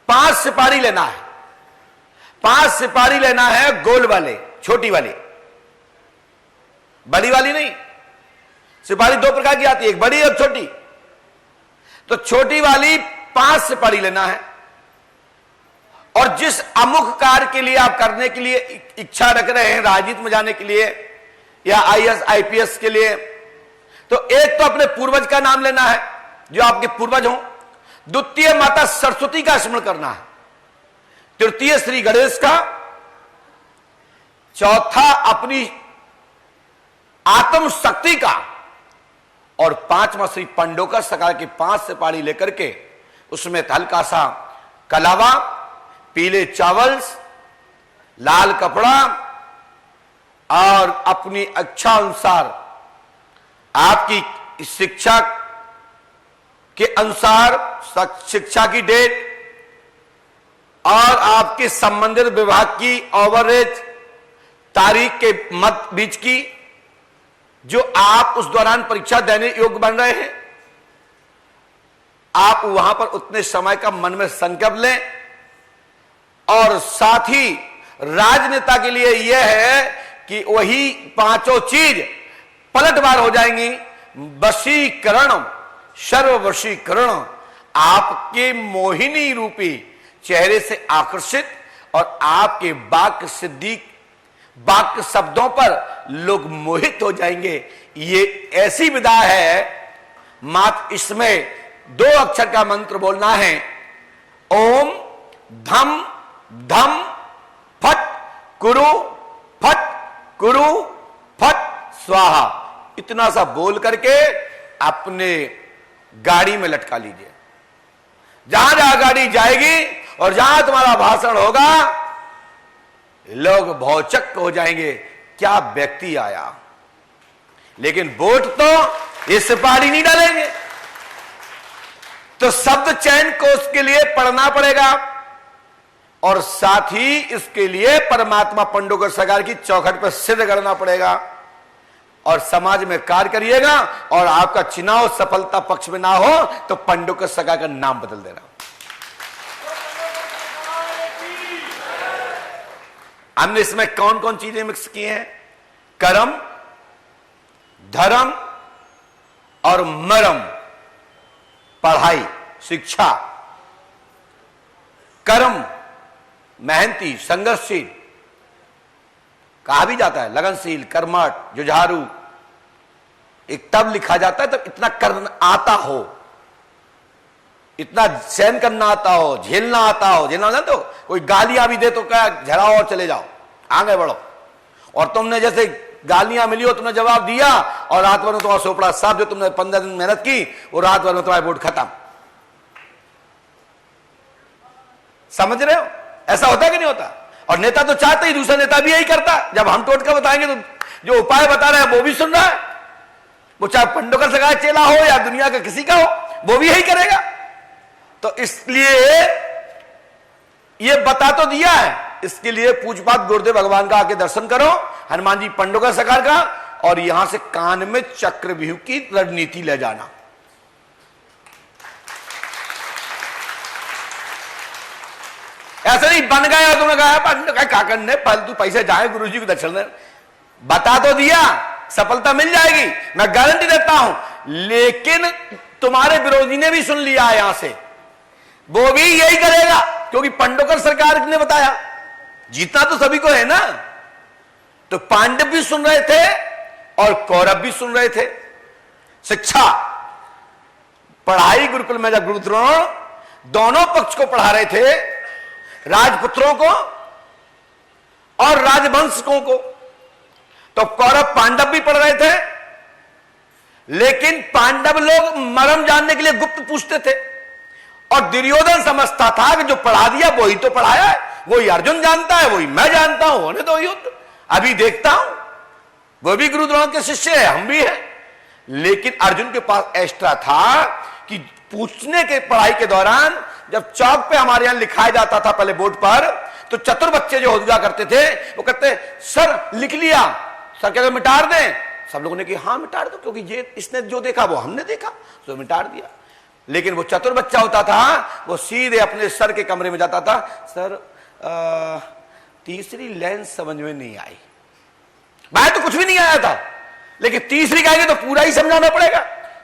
5 सिपारी लेना है। 5 सिपारी लेना है, गोल वाले, छोटी वाली, बड़ी वाली नहीं। सिपारी 2 प्रकार की आती है, एक बड़ी और छोटी। तो छोटी वाली 5 सिपारी लेना है। और जिस अमुख कार्य के लिए आप करने के लिए इच्छा रख रहे हैं, राजनीति में जाने के लिए या आईएएस आईपीएस के लिए, तो एक तो अपने पूर्वज का नाम लेना है, जो आपके पूर्वज हों। द्वितीय माता सरस्वती का स्मरण करना है। तृतीय श्री गणेश का। चौथा अपनी आत्म शक्ति का। और 5वां श्री पंडोकर सरकार की 5 सिपाही लेकर के उसमें हल्का सा कलावा, पीले चावल, लाल कपड़ा और अपनी इच्छा अनुसार आपकी शिक्षा के अनुसार शिक्षा की डेट और आपके संबंधित विभाग की ओवरेज तारीख के मध्य बीच की, जो आप उस दौरान परीक्षा देने योग्य बन रहे हैं, आप वहां पर उतने समय का मन में संकल्प लें। और साथ ही राजनेता के लिए यह है कि वही 5 चीज पलटवार हो जाएंगी। वशीकरण, सर्ववशीकरण, आपके मोहिनी रूपी चेहरे से आकर्षित और आपके वाक्य सिद्धि, वाक्य शब्दों पर लोग मोहित हो जाएंगे। ये ऐसी विधा है, मात्र इसमें 2 अक्षर का मंत्र बोलना है, ओम धम धम फट कुरु फट स्वाहा। इतना सा बोल करके अपने गाड़ी में लटका लीजिए। जहां जहां गाड़ी जाएगी और जहां तुम्हारा भाषण होगा, लोग भौचक्क हो जाएंगे, क्या व्यक्ति आया। लेकिन वोट तो ये सिपाही नहीं डालेंगे। तो शब्द चयन को उसके लिए पढ़ना पड़ेगा और साथ ही इसके लिए परमात्मा पंडोकर सरकार की चौखट पर सिद्ध करना पड़ेगा। और समाज में कार्य करिएगा और आपका चुनाव सफलता पक्ष में ना हो तो पंडोकर सरकार का नाम बदल देना। हमने इसमें कौन कौन चीजें मिक्स की हैं? कर्म, धर्म और मरम, पढ़ाई, शिक्षा। कर्म, मेहनती, संघर्षशील, कहा भी जाता है लगनशील, कर्मठ, जुझारू। एक तब लिखा जाता है तब इतना करना आता हो, इतना सहन करना आता हो, झेलना आता हो। झेलना जानते हो? कोई गालियां भी दे तो क्या, झड़ाओ और चले जाओ, आगे बढ़ो। और तुमने जैसे गालियां मिली हो, तुमने जवाब दिया और रात भर में तुम्हारा सोपड़ा साहब, जो तुमने 15 दिन मेहनत की, वो रात भर में तुम्हारी वोट खत्म। समझ रहे हो? ऐसा होता है कि नहीं होता? और नेता तो चाहते ही, दूसरा नेता भी यही करता। जब हम टोटका बताएंगे तो जो उपाय बता रहे हैं वो भी सुन रहा है। वो चाहे पंडोकर सरकार चेला हो या दुनिया का किसी का हो, वो भी यही करेगा। तो इसलिए ये बता तो दिया है, इसके लिए पूजपाठ गुरुदेव भगवान का आके दर्शन करो, हनुमान जी पंडोकर सरकार का, और यहां से कान में चक्रव्यूह की रणनीति ले जाना। ऐसा नहीं बन गया, तुमने कहा काकड़ ने फालतू पैसे जाए गुरुजी को दर्शन देने। बता तो दिया, सफलता मिल जाएगी, मैं गारंटी देता हूं। लेकिन तुम्हारे विरोधी ने भी सुन लिया है, यहां से वो भी यही करेगा, क्योंकि पंडोकर सरकार ने बताया। जीतना तो सभी को है ना। तो पांडव भी सुन रहे थे और कौरव भी सुन रहे थे। शिक्षा, पढ़ाई गुरुकुल में जब गुरु द्रोण दोनों पक्ष को पढ़ा रहे थे, राजपुत्रों को और राजवंशकों को, तो कौरव पांडव भी पढ़ रहे थे। लेकिन पांडव लोग मर्म जानने के लिए गुप्त पूछते थे और दुर्योधन समझता था कि जो पढ़ा दिया वही तो पढ़ाया है, वही अर्जुन जानता है, वही मैं जानता हूं, होने तो युद्ध अभी देखता हूं। वो भी गुरु द्रोण के शिष्य है, हम भी हैं। लेकिन अर्जुन के पास एक्स्ट्रा था कि पूछने के पढ़ाई के दौरान जब चौक पे हमारे यहां लिखाया जाता था पहले बोर्ड पर, तो चतुर बच्चे जो हुआ करते थे वो कहते सर लिख लिया, सर क्या मिटा दें? सब लोगों ने कहा हाँ मिटा दो, क्योंकि ये इसने जो देखा वो हमने देखा, तो मिटा दिया। लेकिन वो चतुर बच्चा होता था, वो सीधे अपने सर के कमरे में जाता था, सर तीसरी लाइन समझ में नहीं आई। बाहर तो कुछ भी नहीं आया था, लेकिन तीसरी कहेंगे तो पूरा ही समझाना पड़ेगा।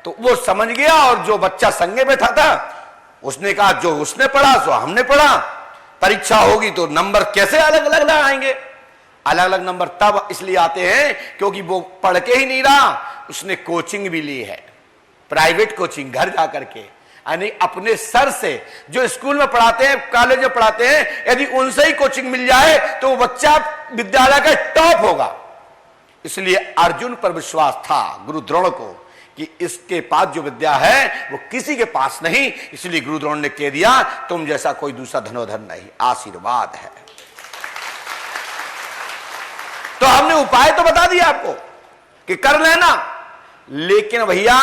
तो वो समझ गया, और जो बच्चा संगे बैठा था उसने कहा जो उसने पढ़ा सो हमने पढ़ा, परीक्षा होगी तो नंबर कैसे अलग अलग आएंगे। अलग अलग नंबर तब इसलिए आते हैं क्योंकि वो पढ़ के ही नहीं रहा, उसने कोचिंग भी ली है, प्राइवेट कोचिंग, घर जाकर के, यानी अपने सर से जो स्कूल में पढ़ाते हैं, कॉलेज में पढ़ाते हैं, यदि उनसे ही कोचिंग मिल जाए तो वो बच्चा विद्यालय का टॉप होगा। इसलिए अर्जुन पर विश्वास था, गुरु द्रोण को, कि इसके पास जो विद्या है वो किसी के पास नहीं। इसलिए गुरु द्रोण ने कह दिया तुम जैसा कोई दूसरा धनोधर नहीं, आशीर्वाद है। तो हमने उपाय तो बता दिया आपको कि कर लेना, लेकिन भैया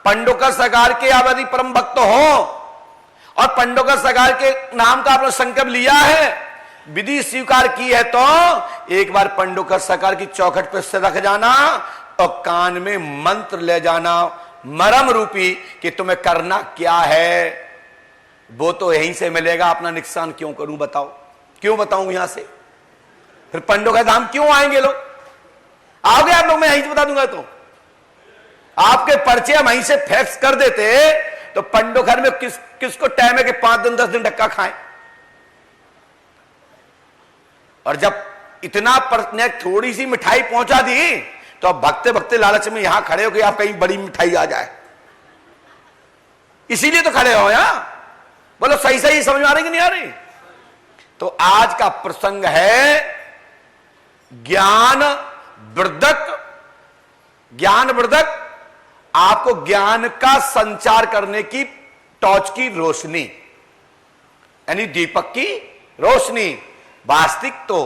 पंडोकर सरकार के आप यदि परम भक्त हो और पंडोकर सरकार के नाम का आपने संकल्प लिया है, विधि स्वीकार की है, तो एक बार पंडोकर सरकार की चौखट पर से रख जाना और कान में मंत्र ले जाना मरम रूपी कि तुम्हें करना क्या है, वो तो यहीं से मिलेगा। अपना नुकसान क्यों करूं बताओ, क्यों बताऊं यहां से, फिर पंडोकर धाम क्यों आएंगे लोग? आओगे आप लोग, मैं यहीं से बता दूंगा। तो आपके पर्चे हम वहीं से फैक्स कर देते तो पंडोकर में किसको टाइम है कि 5 दिन 10 दिन धक्का खाएं। और जब इतना पर थोड़ी सी मिठाई पहुंचा दी तो अब भगते भगते लालच में यहां खड़े हो कि आप कहीं बड़ी मिठाई आ जाए, इसीलिए तो खड़े हो यहां। बोलो सही सही समझ में आ रही कि नहीं आ रही? तो आज का प्रसंग है ज्ञान वर्धक। ज्ञान वर्धक आपको ज्ञान का संचार करने की टॉर्च की रोशनी, यानी दीपक की रोशनी। वास्तविक तो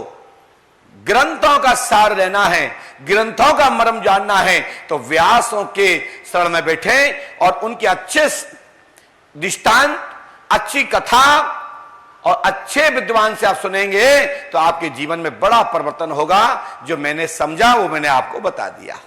ग्रंथों का सार लेना है, ग्रंथों का मर्म जानना है, तो व्यासों के शरण में बैठे और उनके अच्छे दृष्टांत, अच्छी कथा और अच्छे विद्वान से आप सुनेंगे तो आपके जीवन में बड़ा परिवर्तन होगा। जो मैंने समझा वो मैंने आपको बता दिया।